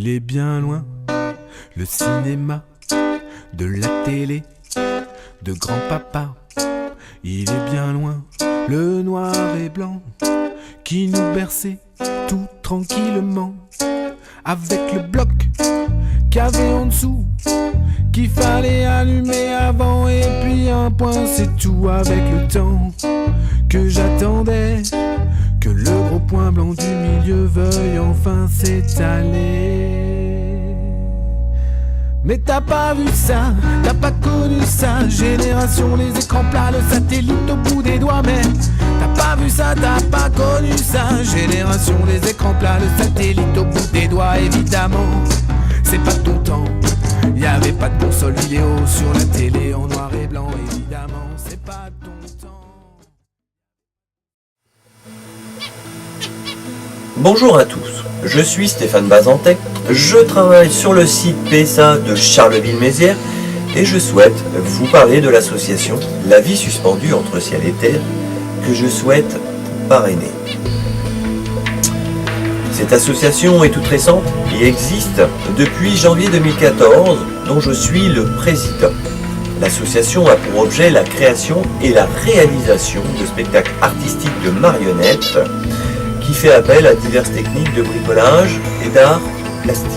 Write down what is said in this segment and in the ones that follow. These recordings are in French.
Il est bien loin, le cinéma, de la télé, de grand-papa. Il est bien loin, le noir et blanc, qui nous berçait tout tranquillement. Avec le bloc qu'il y avait en dessous, qu'il fallait allumer avant, et puis un point c'est tout. Avec le temps que j'attendais, que le gros point blanc du milieu veuille enfin s'étaler. Mais t'as pas vu ça, t'as pas connu ça. Génération, les écrans plats, le satellite au bout des doigts. Mais t'as pas vu ça, t'as pas connu ça. Génération, les écrans plats, le satellite au bout des doigts. Évidemment, c'est pas ton temps. Y'avait pas de console vidéo sur la télé en noir et blanc. Évidemment, c'est pas ton temps. Bonjour à tous, je suis Stéphane Bazantet, je travaille sur le site PSA de Charleville-Mézières et je souhaite vous parler de l'association La Vie Suspendue entre Ciel et Terre que je souhaite parrainer. Cette association est toute récente et existe depuis janvier 2014, dont je suis le président. L'association a pour objet la création et la réalisation de spectacles artistiques de marionnettes qui fait appel à diverses techniques de bricolage et d'art plastique.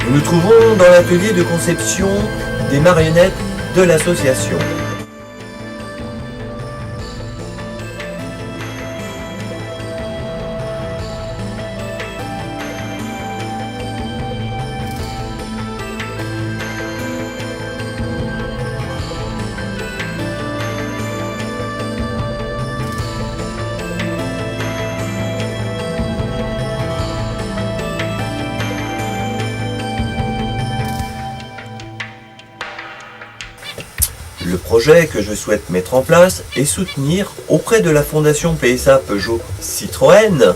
Nous nous trouvons dans l'atelier de conception des marionnettes de l'association. Le projet que je souhaite mettre en place et soutenir auprès de la Fondation PSA Peugeot Citroën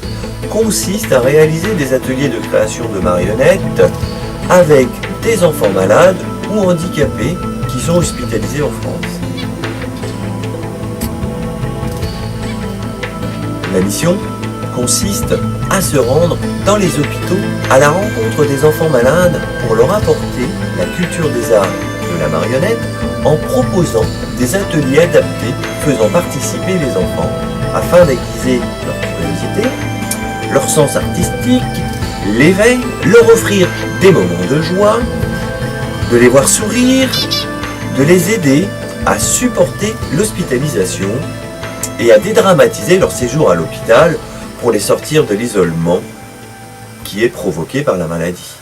consiste à réaliser des ateliers de création de marionnettes avec des enfants malades ou handicapés qui sont hospitalisés en France. La mission consiste à se rendre dans les hôpitaux à la rencontre des enfants malades pour leur apporter la culture des arts de la marionnette en proposant des ateliers adaptés faisant participer les enfants afin d'aiguiser leur curiosité, leur sens artistique, l'éveil, leur offrir des moments de joie, de les voir sourire, de les aider à supporter l'hospitalisation et à dédramatiser leur séjour à l'hôpital pour les sortir de l'isolement qui est provoqué par la maladie.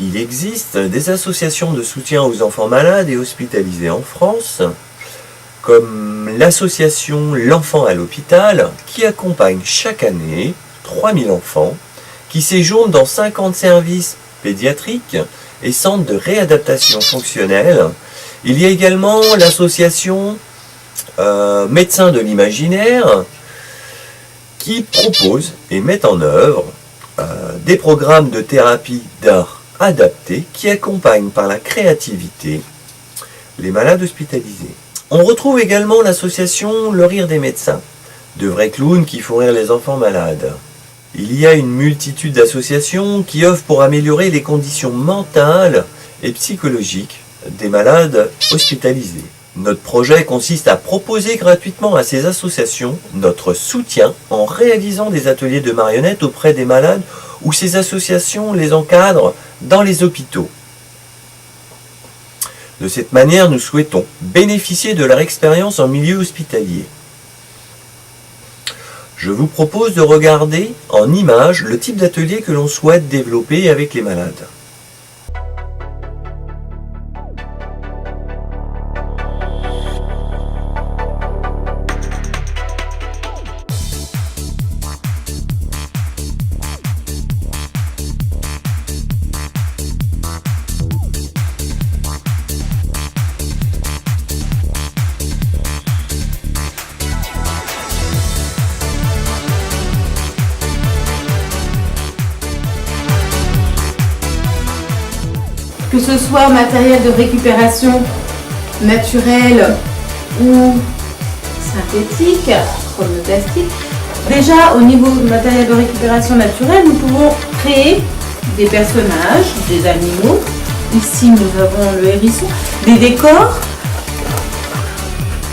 Il existe des associations de soutien aux enfants malades et hospitalisés en France, comme l'association L'Enfant à l'hôpital, qui accompagne chaque année 3000 enfants qui séjournent dans 50 services pédiatriques et centres de réadaptation fonctionnelle. Il y a également l'association Médecins de l'Imaginaire, qui propose et met en œuvre des programmes de thérapie d'art adaptés qui accompagnent par la créativité les malades hospitalisés. On retrouve également l'association Le Rire des médecins, de vrais clowns qui font rire les enfants malades. Il y a une multitude d'associations qui œuvrent pour améliorer les conditions mentales et psychologiques des malades hospitalisés. Notre projet consiste à proposer gratuitement à ces associations notre soutien en réalisant des ateliers de marionnettes auprès des malades ou ces associations les encadrent dans les hôpitaux. De cette manière, nous souhaitons bénéficier de leur expérience en milieu hospitalier. Je vous propose de regarder en images le type d'atelier que l'on souhaite développer avec les malades. Que ce soit matériel de récupération naturel ou synthétique, comme le plastique. Déjà, au niveau du matériel de récupération naturel, nous pouvons créer des personnages, des animaux. Ici, nous avons le hérisson, des décors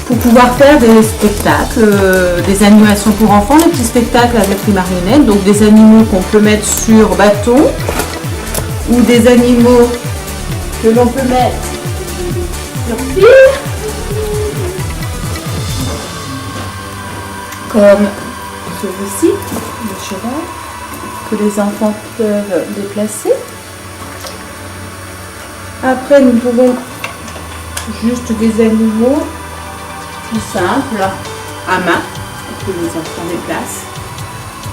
pour pouvoir faire des spectacles, des animations pour enfants, des petits spectacles avec les marionnettes, donc des animaux qu'on peut mettre sur bâton ou des animaux que l'on peut mettre sur fil, comme celui-ci, le cheval, que les enfants peuvent déplacer. Après, nous pouvons juste des animaux tout simples, à main, que les enfants déplacent,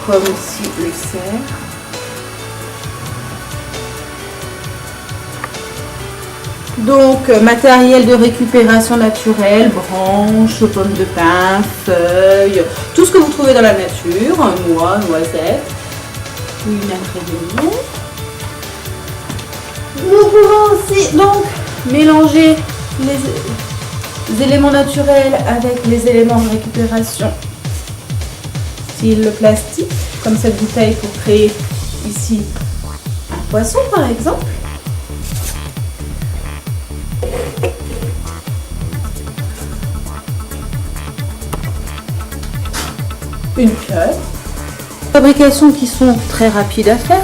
comme ici le cerf. Donc, matériel de récupération naturelle, branches, pommes de pin, feuilles, tout ce que vous trouvez dans la nature, noix, noisettes, une ingrédient. Nous pouvons aussi donc mélanger les éléments naturels avec les éléments de récupération, style le plastique, comme cette bouteille pour créer ici un poisson par exemple. Une pieuvre. Fabrications qui sont très rapides à faire,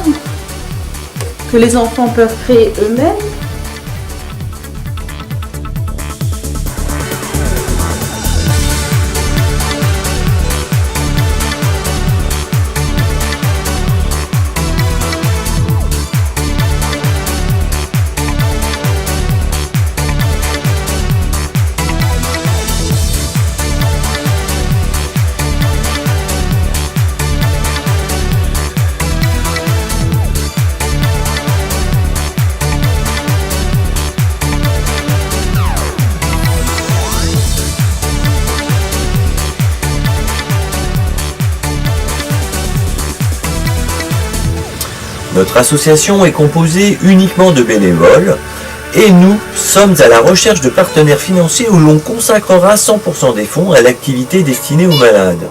que les enfants peuvent créer eux-mêmes. Notre association est composée uniquement de bénévoles et nous sommes à la recherche de partenaires financiers où l'on consacrera 100% des fonds à l'activité destinée aux malades.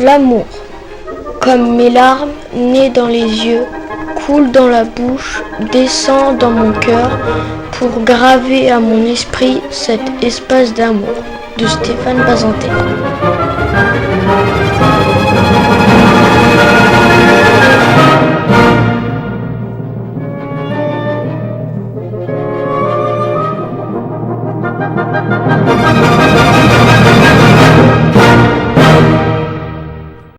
L'amour, comme mes larmes, nées dans les yeux, coule dans la bouche, descend dans mon cœur, pour graver à mon esprit cet espace d'amour, de Stéphane Bazantet.